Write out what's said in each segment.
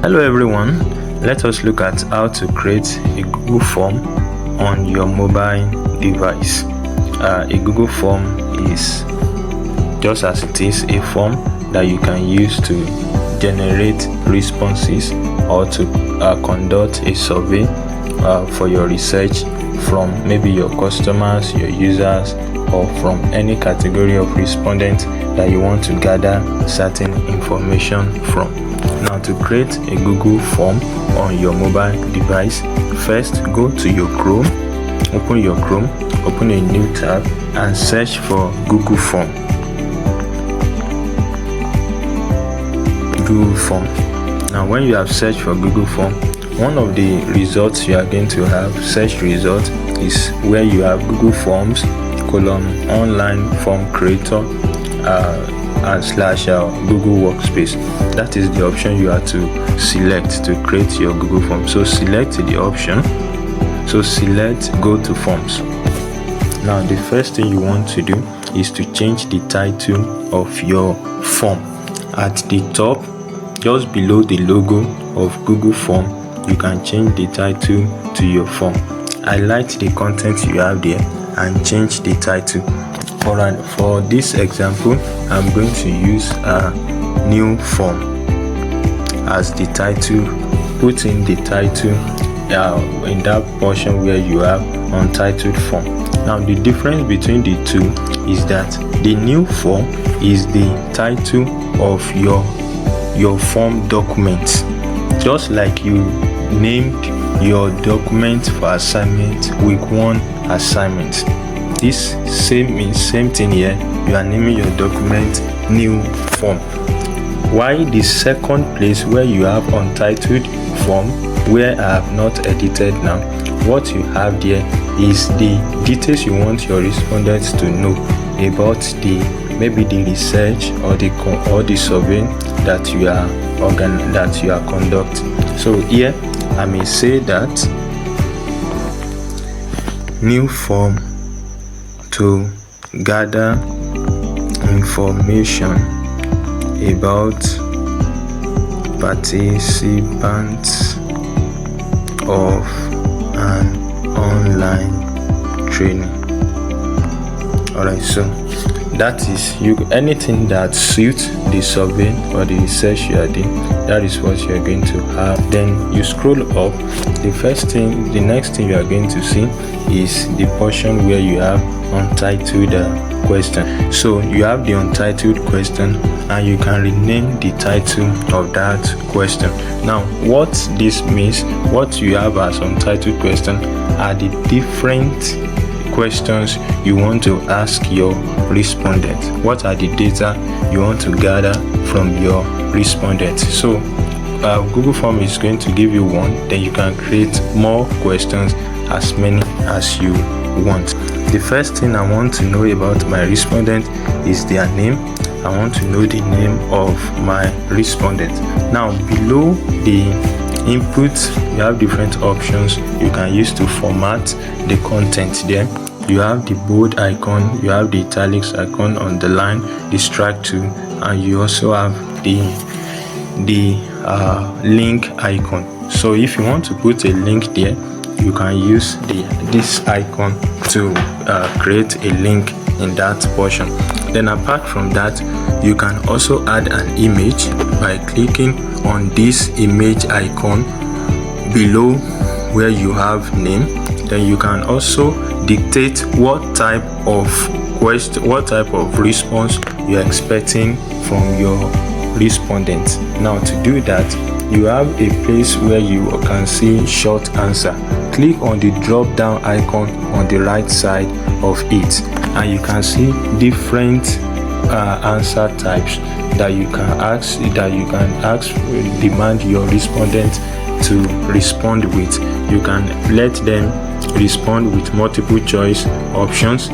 Hello everyone, let us look at how to create a Google form on your mobile device. A Google form is, just as it is, a form that you can use to generate responses or to conduct a survey for your research from maybe your customers, your users, or from any category of respondents that you want to gather certain information from. Now, to create a Google form on your mobile device, first go to your Chrome, open a new tab and search for Google form. Now, when you have searched for Google form, one of the results you are going to have, search result, is where you have Google Forms online form creator / Google Workspace. That is the option you have to select to create your Google form. So select the option. So select go to forms. Now the first thing you want to do is to change the title of your form. At the top, just below the logo of Google form, you can change the title to your form. Highlight the content you have there and change the title. For this example, I'm going to use a new form as the title. Put in the title in that portion where you have untitled form. Now the difference between the two is that the new form is the title of your form document, just like you named your document for assignment week 1 assignment. This same thing here, you are naming your document new form. Why the second place where you have untitled form, where I have not edited now, what you have there is the details you want your respondents to know about maybe the research or the survey that you are conducting. So here I may say that new form to gather information about participants of an online training. Alright, so that is anything that suits the survey or the research you are doing, that is what you are going to have. Then you scroll up. The next thing you are going to see is the portion where you have untitled question. So you have the untitled question and you can rename the title of that question. Now what this means, what you have as untitled question are the different questions you want to ask your respondent. What are the data you want to gather from your respondent? So Google form is going to give you one, then you can create more questions, as many as you want. The first thing I want to know about my respondent is their name. I want to know the name of my respondent. Now below the input, you have different options you can use to format the content there. You have the bold icon, you have the italics icon, underline, the strike to, and you also have the link icon. So if you want to put a link there, you can use this icon to create a link in that portion. Then apart from that, you can also add an image by clicking on this image icon below where you have name. Then you can also dictate what type of response you are expecting from your respondent. Now to do that, you have a place where you can see short answer. Click on the drop down icon on the right side of it and you can see different answer types that you can demand your respondent to respond with. You can let them respond with multiple choice options,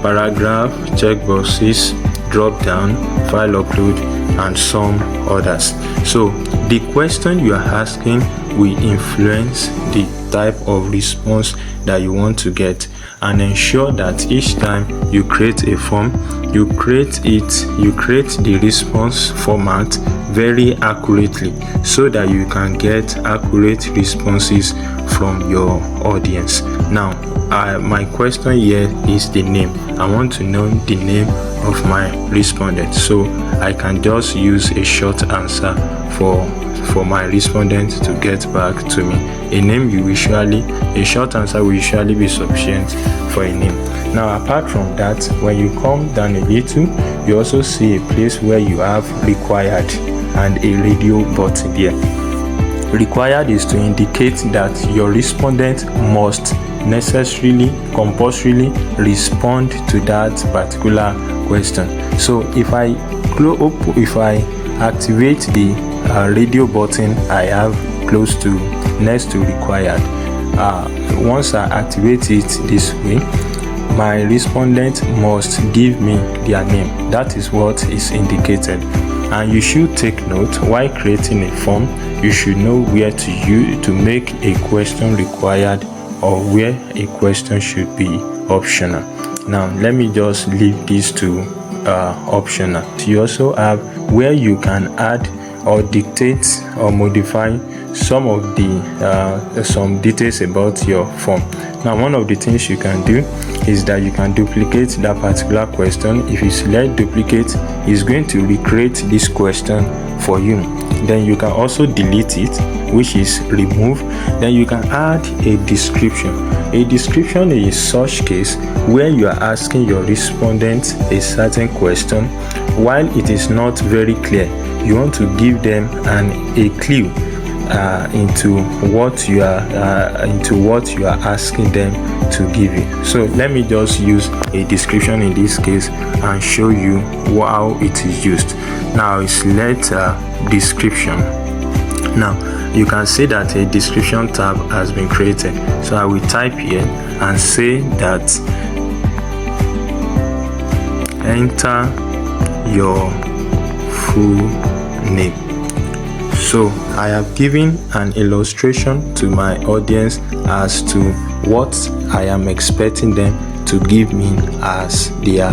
paragraph, checkboxes, drop down, file upload, and some others. So the question you are asking will influence the type of response that you want to get, and ensure that each time you create a form, you create the response format very accurately so that you can get accurate responses from your audience. Now, my question here is the name. I want to know the name of my respondent, so I can just use a short answer for my respondent to get back to me. A short answer will usually be sufficient for a name. Now, apart from that, when you come down a little, you also see a place where you have required and a radio button there. Required is to indicate that your respondent must necessarily, compulsorily respond to that particular question. So if I activate the radio button I have close to next to required, once I activate it this way, my respondent must give me their name. That is what is indicated. And you should take note, while creating a form, you should know where to make a question required or where a question should be optional. Now, let me just leave these to optional. You also have where you can add or dictate or modify some of the some details about your form. Now, one of the things you can do is that you can duplicate that particular question. If you select duplicate, it's going to recreate this question for you. Then you can also delete it, which is remove. Then you can add a description. A description is such case where you are asking your respondent a certain question while it is not very clear. You want to give them a clue into what you are asking them to give you. So let me just use a description in this case and show you how it is used. Now I select description. Now you can see that a description tab has been created. So I will type here and say that enter your full name. So I have given an illustration to my audience as to what I am expecting them to give me as their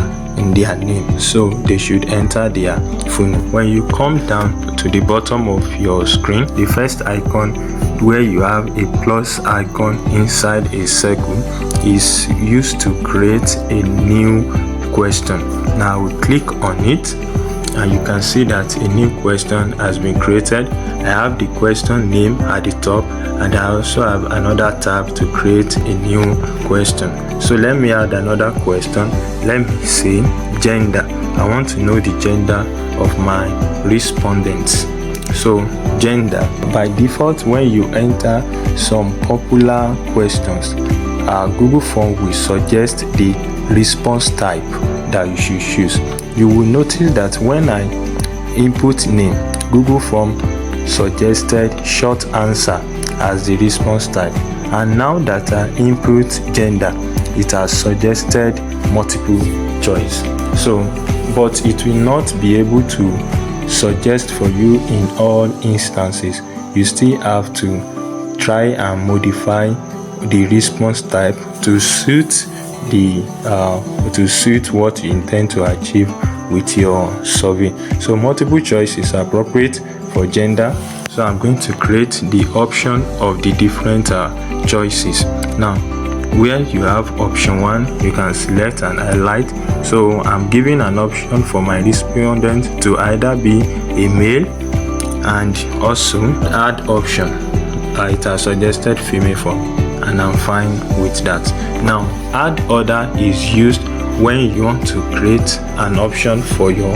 name. So they should enter their full name. When you come down to the bottom of your screen, the first icon where you have a plus icon inside a circle is used to create a new question. Now I will click on it, and you can see that a new question has been created. I have the question name at the top, and I also have another tab to create a new question. So let me add another question. Let me say gender. I want to know the gender of my respondents. So gender, by default, when you enter some popular questions, Google form will suggest the response type that you should choose. You will notice that when I input name, Google form suggested short answer as the response type, and now that I input gender, it has suggested multiple choice. So but it will not be able to suggest for you in all instances. You still have to try and modify the response type to suit what you intend to achieve with your survey. So multiple choice is appropriate for gender. So I'm going to create the option of the different choices. Now where you have option 1, you can select and highlight. So I'm giving an option for my respondent to either be a male, and also add option. It has suggested female form, and I'm fine with that. Now add other is used when you want to create an option for your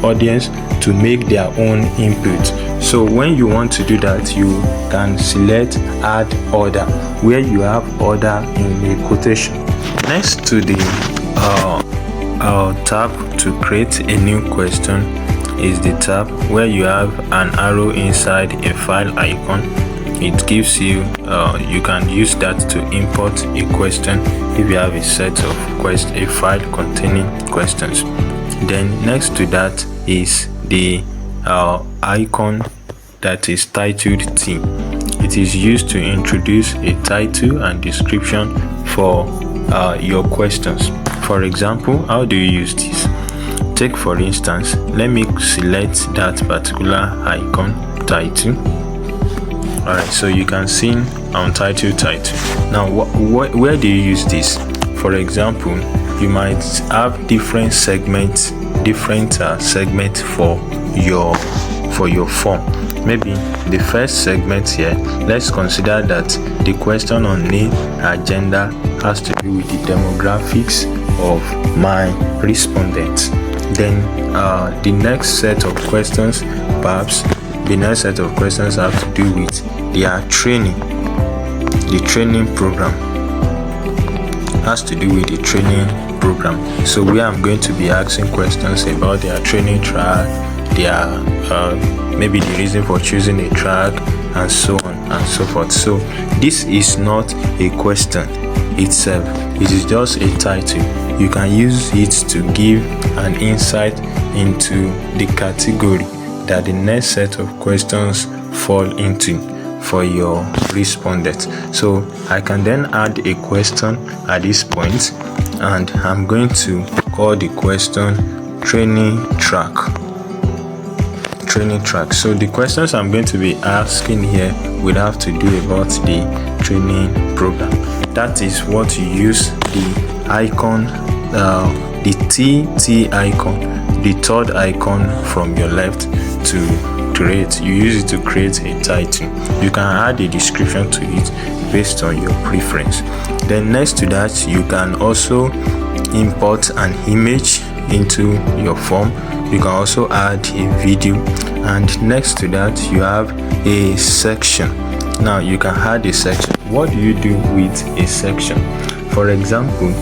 audience to make their own input. So when you want to do that, you can select add order, where you have order in a quotation. Next to the tab to create a new question is the tab where you have an arrow inside a file icon. It gives you you can use that to import a question if you have a set of a file containing questions. Then next to that is the icon that is titled theme. It is used to introduce a title and description for your questions. For example, how do you use this? Take for instance, let me select that particular icon title. Alright, so you can see on title. Now where do you use this? For example, you might have different segments for your form. Maybe the first segment here, let's consider that the question on the agenda has to do with the demographics of my respondents. Then the next set of questions have to do with their training. The training program has to do with the training program. So where I'm going to be asking questions about their training track, their maybe the reason for choosing a track, and so on and so forth. So this is not a question itself, it is just a title. You can use it to give an insight into the category that the next set of questions fall into for your respondent. So I can then add a question at this point, and I'm going to call the question training track. So the questions I'm going to be asking here will have to do about the training program. That is what you use the icon, the TT icon, the third icon from your left to create. You use it to create a title. You can add a description to it based on your preference. Then next to that, you can also import an image into your form. You can also add a video, and next to that you have a section. Now you can add a section. What do you do with a section? For example,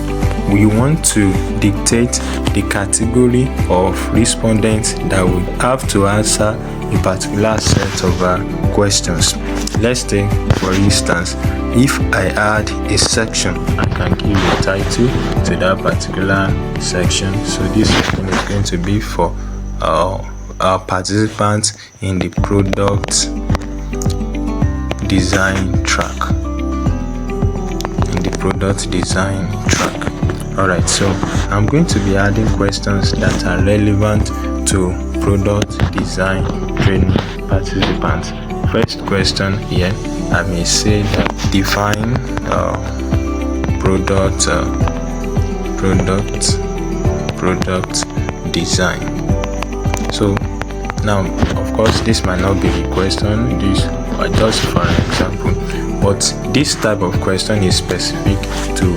we want to dictate the category of respondents that will have to answer a particular set of questions. Let's take for instance, if I add a section, I can give a title to that particular section. So this section is going to be for our participants in the product design track. Alright, so I'm going to be adding questions that are relevant to product design training participants. First question here, I may say that define product design. So now, of course, this might not be the question, this just for an example, but this type of question is specific to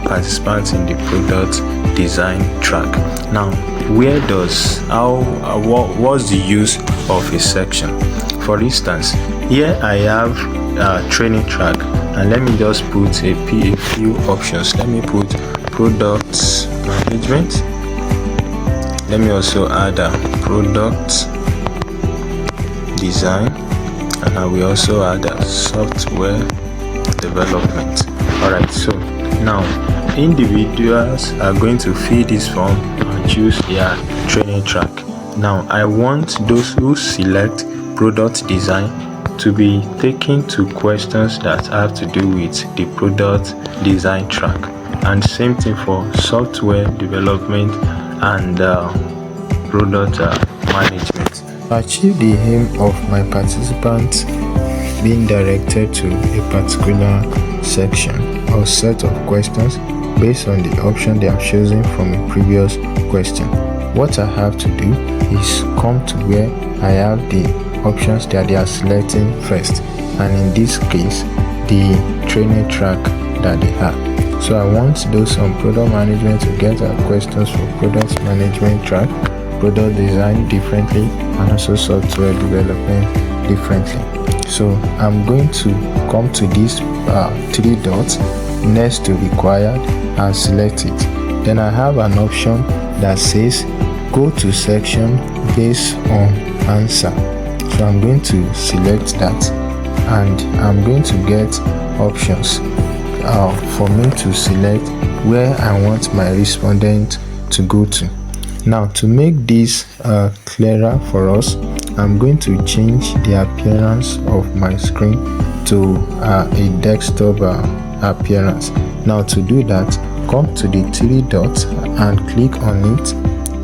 participants in the product design track. Now, what's the use of a section? For instance, here I have a training track, and let me just put a few options. Let me put product management. Let me also add a product design, and I will also add a software development. Alright, so now individuals are going to fill this form and choose their training track. Now I want those who select product design to be taken to questions that have to do with the product design track, and same thing for software development and product management. To achieve the aim of my participants being directed to a particular section or set of questions based on the option they have chosen from a previous question, what I have to do is come to where I have the options that they are selecting first, and in this case the training track that they have. So I want those on product management to get our questions for product management track, product design differently, and also software development differently. So I'm going to come to these 3 dots next to required and select it. Then I have an option that says go to section based on answer. So I'm going to select that, and I'm going to get options for me to select where I want my respondent to go to. Now, to make this clearer for us, I'm going to change the appearance of my screen to a desktop appearance. Now, to do that, come to the 3 dots and click on it.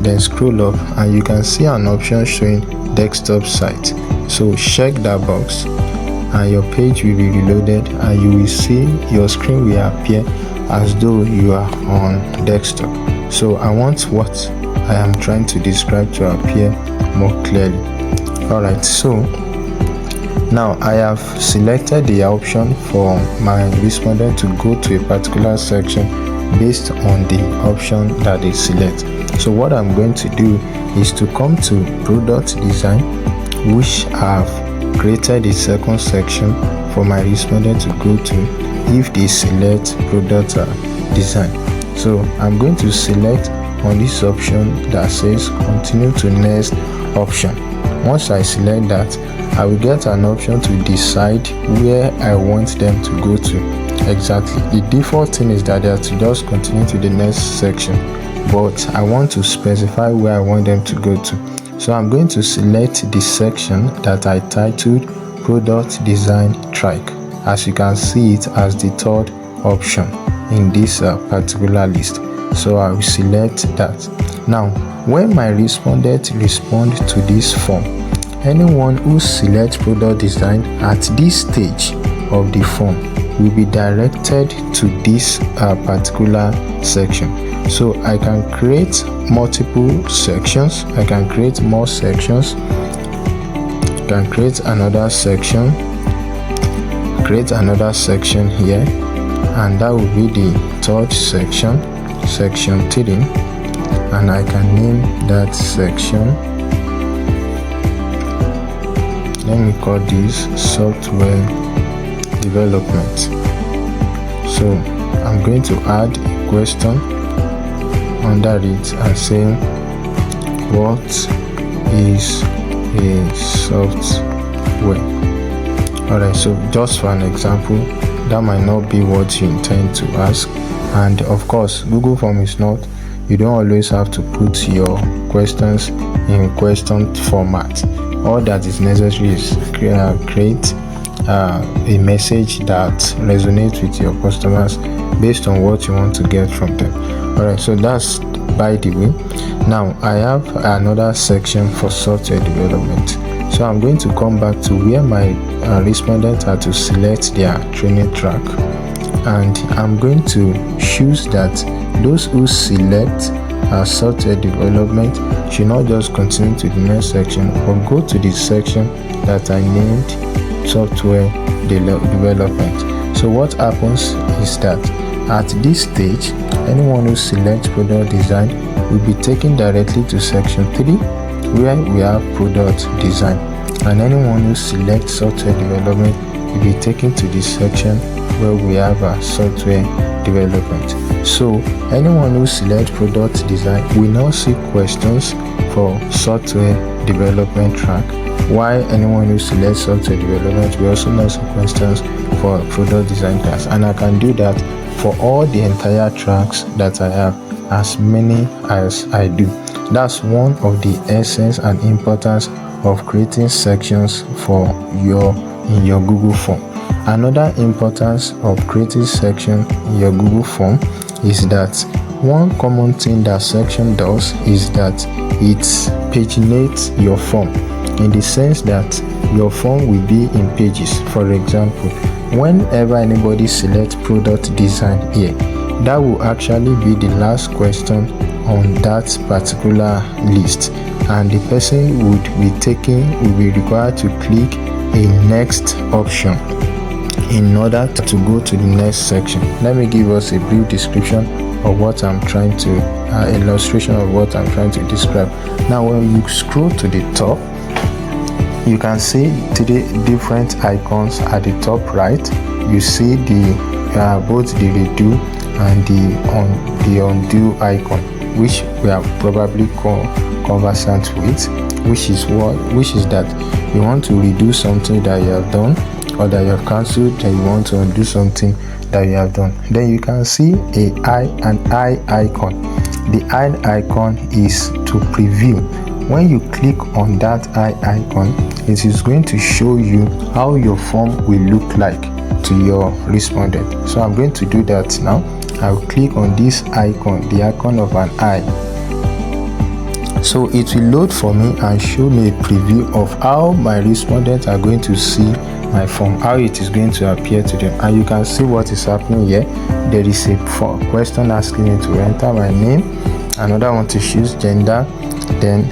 then scroll up and you can see an option showing desktop site. So check that box and your page will be reloaded and you will see your screen will appear as though you are on desktop. So I want what I am trying to describe to appear more clearly. Alright, so now I have selected the option for my respondent to go to a particular section based on the option that they select. So what I'm going to do is to come to product design, which I have created a second section for my respondent to go to if they select product design. So I'm going to select on this option that says continue to next option. Once I select that, I will get an option to decide where I want them to go to. Exactly, the default thing is that they are to just continue to the next section, but I want to specify where I want them to go to. So I'm going to select the section that I titled product design track. As you can see it as the third option in this particular list. So I will select that. Now when my respondent respond to this form, anyone who selects product design at this stage of the form will be directed to this particular section. So I can create multiple sections, I can create more sections, I can create another section here, and that will be the third section, section 3, and I can name that section, let me call this software development. So I'm going to add a question under it and say what is a software. Alright, so just for an example, that might not be what you intend to ask, and of course Google Form is not, you don't always have to put your questions in question format. All that is necessary is create a message that resonates with your customers based on what you want to get from them. Alright, so that's by the way. Now I have another section for software development. So I'm going to come back to where my respondents are to select their training track, and I'm going to choose that those who select software development should not just continue to the next section, but go to the section that I named software development. So what happens is that at this stage, anyone who selects product design will be taken directly to section 3 where we have product design, and anyone who selects software development will be taken to the section where we have software development. So anyone who selects product design will now see questions for software development track, while anyone who selects software development will also now see questions for product design class. And I can do that for all the entire tracks that I have, as many as I do. That's one of the essence and importance of creating sections for in your Google Form. Another importance of creating section in your Google Form is that one common thing that section does is that it paginates your form, in the sense that your form will be in pages. For example, whenever anybody selects product design here, that will actually be the last question on that particular list, and the person will be required to click a next option in order to go to the next section. Let me give us a brief description of what I'm trying to illustration of what I'm trying to describe. Now when you scroll to the top, you can see 3 different icons at the top right. You see the both the redo and the undo icon, which we are probably conversant with, which is that you want to redo something that you have done, or that you have cancelled, and you want to undo something that you have done. Then you can see an eye icon. The eye icon is to preview. When you click on that eye icon, it is going to show you how your form will look like to your respondent. So I'm going to do that now. I'll click on this icon, the icon of an eye. So it will load for me and show me a preview of how my respondents are going to see my form, how it is going to appear to them. And you can see what is happening here. There is a question asking me to enter my name, another one to choose gender, then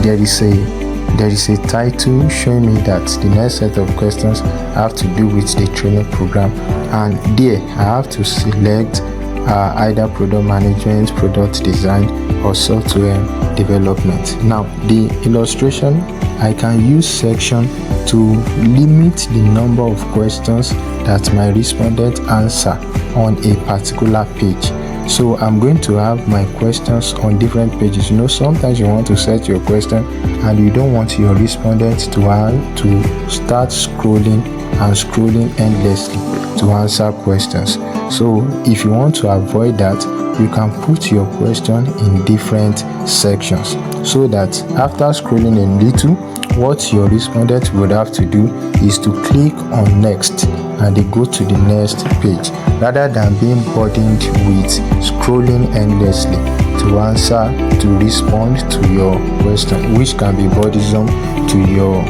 there is a title showing me that the next set of questions have to do with the training program, and there I have to select either product management, product design, or software development. Now the illustration, I can use section to limit the number of questions that my respondent answer on a particular page. So I'm going to have my questions on different pages. Sometimes you want to set your question and you don't want your respondent to start scrolling endlessly to answer questions. So if you want to avoid that, you can put your question in different sections, so that after scrolling a little, what your respondent would have to do is to click on next and they go to the next page, rather than being burdened with scrolling endlessly to respond to your question, which can be burdensome to your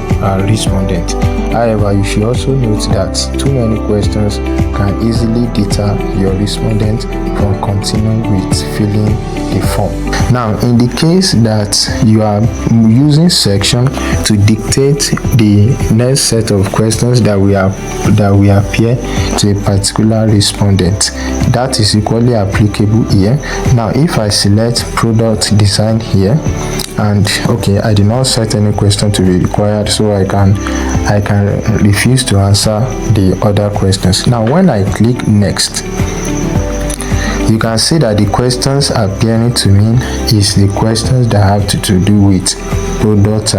respondent. However, you should also note that too many questions can easily deter your respondent from continuing with filling the form. Now, in the case that you are using section to dictate the next set of questions that will appear to a particular respondent, that is equally applicable here. Now, if I select product design here, and okay, I did not set any question to be required, so I can refuse to answer the other questions. Now, when I click next, you can see that the questions appearing to me is the questions that have to do with product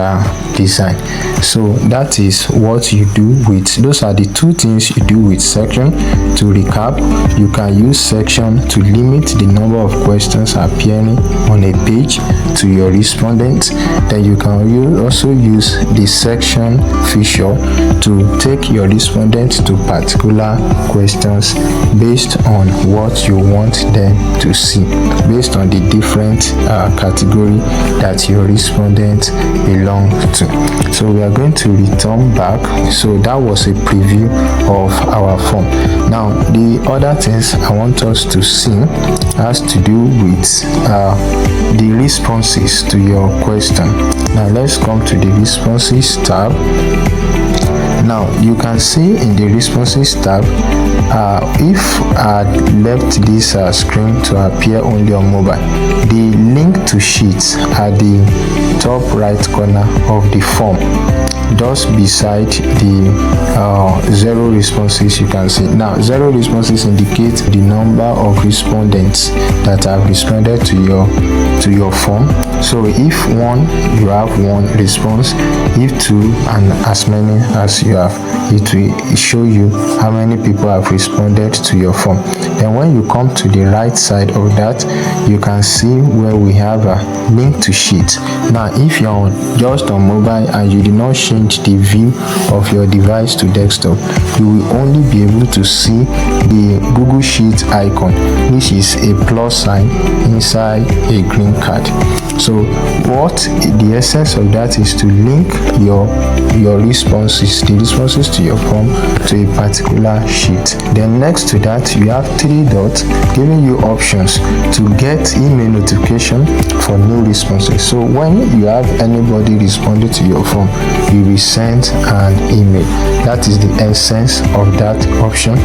design. So that is what you do with, those are the two things you do with section. To recap, you can use section to limit the number of questions appearing on a page to your respondent. Then you can also use the section feature to take your respondent to particular questions based on what you want them to see, based on the different category that your respondent belong to. So we are going to return back. So that was a preview of our form. Now the other things I want us to see has to do with the responses to your question. Now let's come to the responses tab. Now you can see in the responses tab, if I left this screen to appear only on mobile, the link to sheets at the top right corner of the form, just beside the 0 responses, you can see. Now 0 responses indicate the number of respondents that have responded to your form. So if 1, you have 1 response. If 2, and as many as you have, it will show you how many people have responded to your form. Then when you come to the right side of that, you can see where we have a link to sheet. Now if you're just on mobile and you did not change the view of your device to desktop, you will only be able to see the Google Sheet icon, which is a plus sign inside a green card. So what the essence of that is to link your responses, the responses to your form, to a particular sheet. Then next to that, you have 3 dots giving you options to get email notification for new responses. So when you have anybody responding to your form, you will send an email. That is the essence of that option.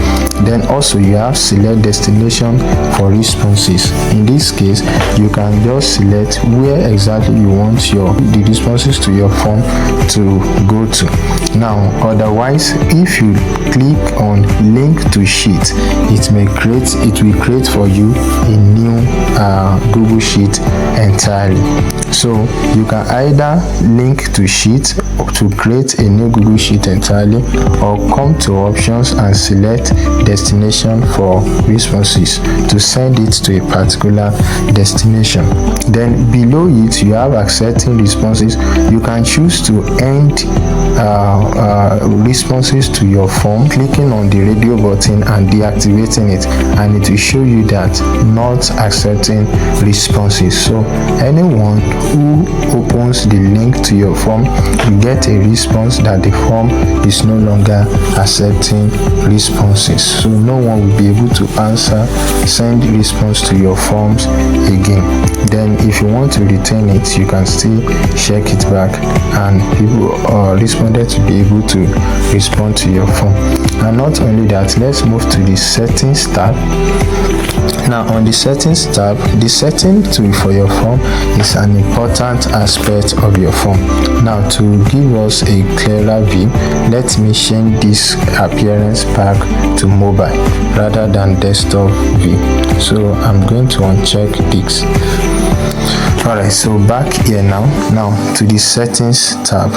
Then also you have select destination for responses. In this case, you can just select where exactly you want the responses to your form to go to. Now otherwise, if you click on link to sheet, it will create for you a new Google Sheet entirely. So you can either link to sheet to create a new Google Sheet entirely, or come to options and select destination for responses to send it to a particular destination. Then below below it you have accepting responses. You can choose to end responses to your form, clicking on the radio button and deactivating it, and it will show you that not accepting responses. So anyone who opens the link to your form, you get a response that the form is no longer accepting responses. So no one will be able to send response to your forms again. Then if you want to retain it, you can still check it back, and people responded to be able to respond to your form. And not only that, let's move to the settings tab. Now on the settings tab, the setting for your form is an important aspect of your form. Now to give us a clearer view, let me change this appearance pack to mobile rather than desktop view. So I'm going to uncheck this. Alright, so back here now to the settings tab.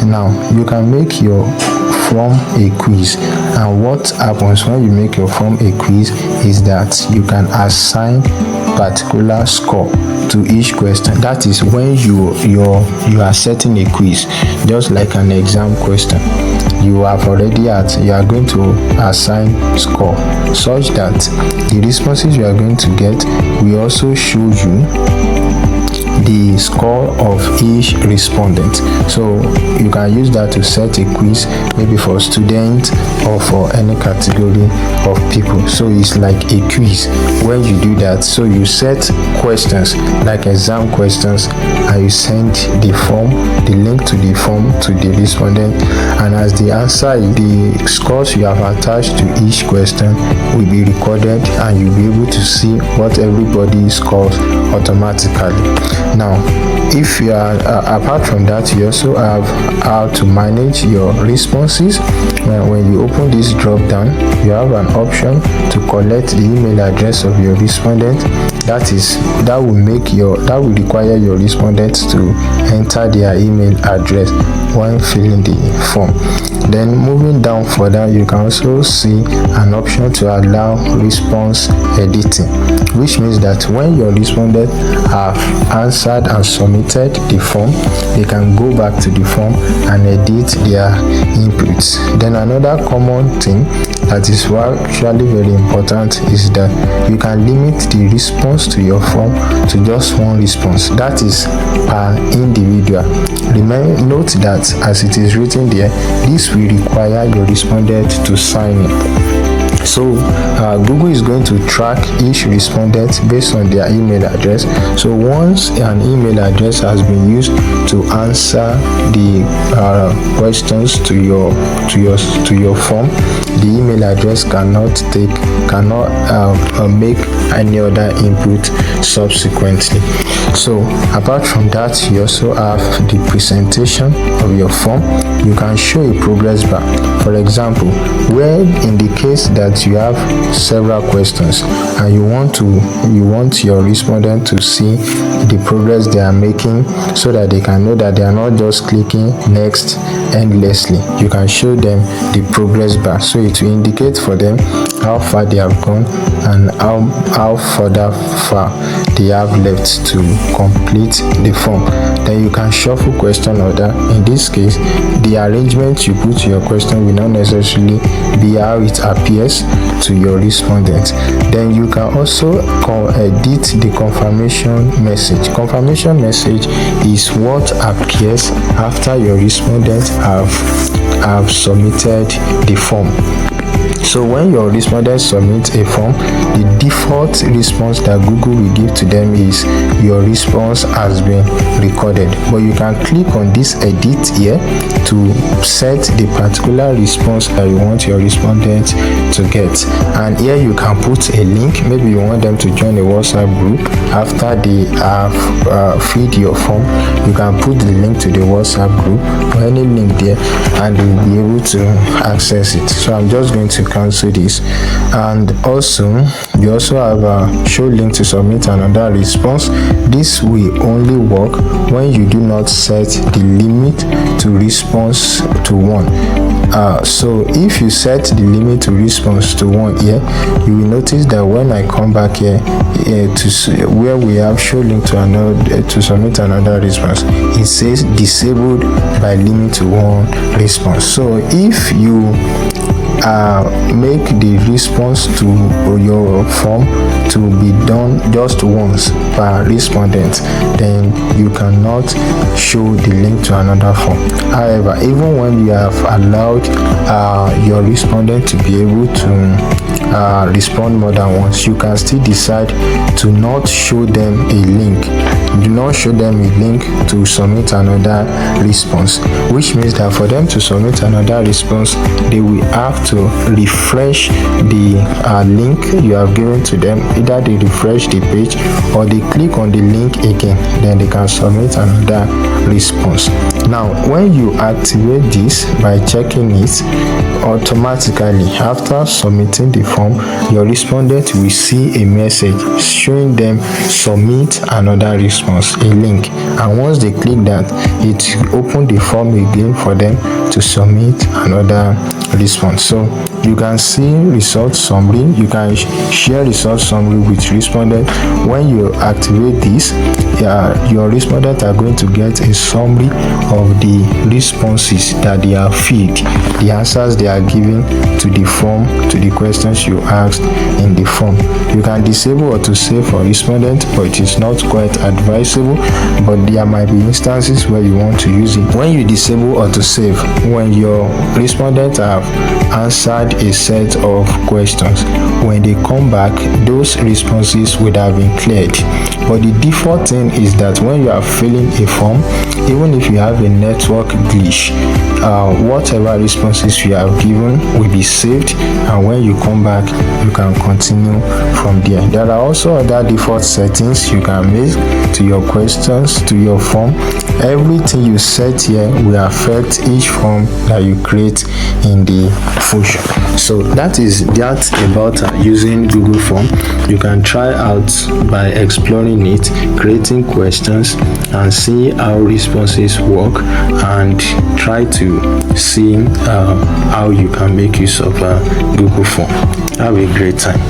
Now you can make your form a quiz, and what happens when you make your form a quiz is that you can assign particular score to each question. That is when you are setting a quiz, just like an exam question. You are going to assign score such that the responses you are going to get will also show you the score of each respondent. So you can use that to set a quiz, maybe for students or for any category of people. So it's like a quiz when you do that. So you set questions like exam questions, and you send the link to the form to the respondent, and as the answer, the scores you have attached to each question will be recorded, and you'll be able to see what everybody scores automatically. Now if you are apart from that, you also have how to manage your responses. When you open this drop down, you have an option to collect the email address of your respondent. That will require your respondents to enter their email address when filling the form. Then moving down further, you can also see an option to allow response editing, which means that when your respondents have answered and submitted the form, they can go back to the form and edit their inputs. Then another common thing that is actually very important is that you can limit the response to your form to just one response, that is per individual. Note that as it is written there, this will require your respondent to sign in. So Google is going to track each respondent based on their email address. So once an email address has been used to answer the questions to your form, the email address cannot make any other input subsequently. So apart from that, you also have the presentation of your form. You can show a progress bar. For example, where in the case that you have several questions and you want your respondent to see the progress they are making, so that they can know that they are not just clicking next endlessly, you can show them the progress bar. So it will indicate for them how far they have gone and how further far they have left to complete the form. Then you can shuffle question order. In this case, the arrangement you put to your question will not necessarily be how it appears to your respondent. Then you can also edit the confirmation message. Confirmation message is what appears after your respondent have submitted the form. So when your respondent submits a form, the default response that Google will give to them is your response has been recorded. But you can click on this edit here to set the particular response that you want your respondent to get. And here you can put a link. Maybe you want them to join a WhatsApp group after they have filled your form. You can put the link to the WhatsApp group or any link there, and you'll be able to access it. So I'm just going to cancel this. And also you also have a show link to submit another response. This will only work when you do not set the limit to response to 1. So if you set the limit to response to 1 here, you will notice that when I come back here to where we have show link to another to submit another response, it says disabled by limit to 1 response. So if you make the response to your form to be done just once per respondent, then you cannot show the link to another form. However, even when you have allowed your respondent to be able to respond more than once, you can still decide to not show them a link. Do not show them a link to submit another response, which means that for them to submit another response, they will have to refresh the link you have given to them. Either they refresh the page or they click on the link again, then they can submit another response. Now when you activate this by checking it, automatically after submitting the form, your respondent will see a message showing them submit another response, a link, and once they click that, it open the form again for them to submit another response. So you can see result summary, you can share result summary with respondent. When you activate this, your respondent are going to get a summary of the responses that they have filled, the answers they are giving to the form, to the questions you asked in the form. You can disable or to save for respondent, but it is not quite advisable, but there might be instances where you want to use it. When you disable or to save, when your respondent have answered a set of questions, when they come back, those responses would have been cleared. But the default thing is that when you are filling a form, even if you have a network glitch, whatever responses you have given will be saved, and when you come back, you can continue from there. There are also other default settings you can make to your questions, to your form. Everything you set here will affect each form that you create in the function. So that is that about using Google Form. You can try out by exploring it, creating questions, and see how responses work, and try to see how you can make use of Google Form. Have a great time.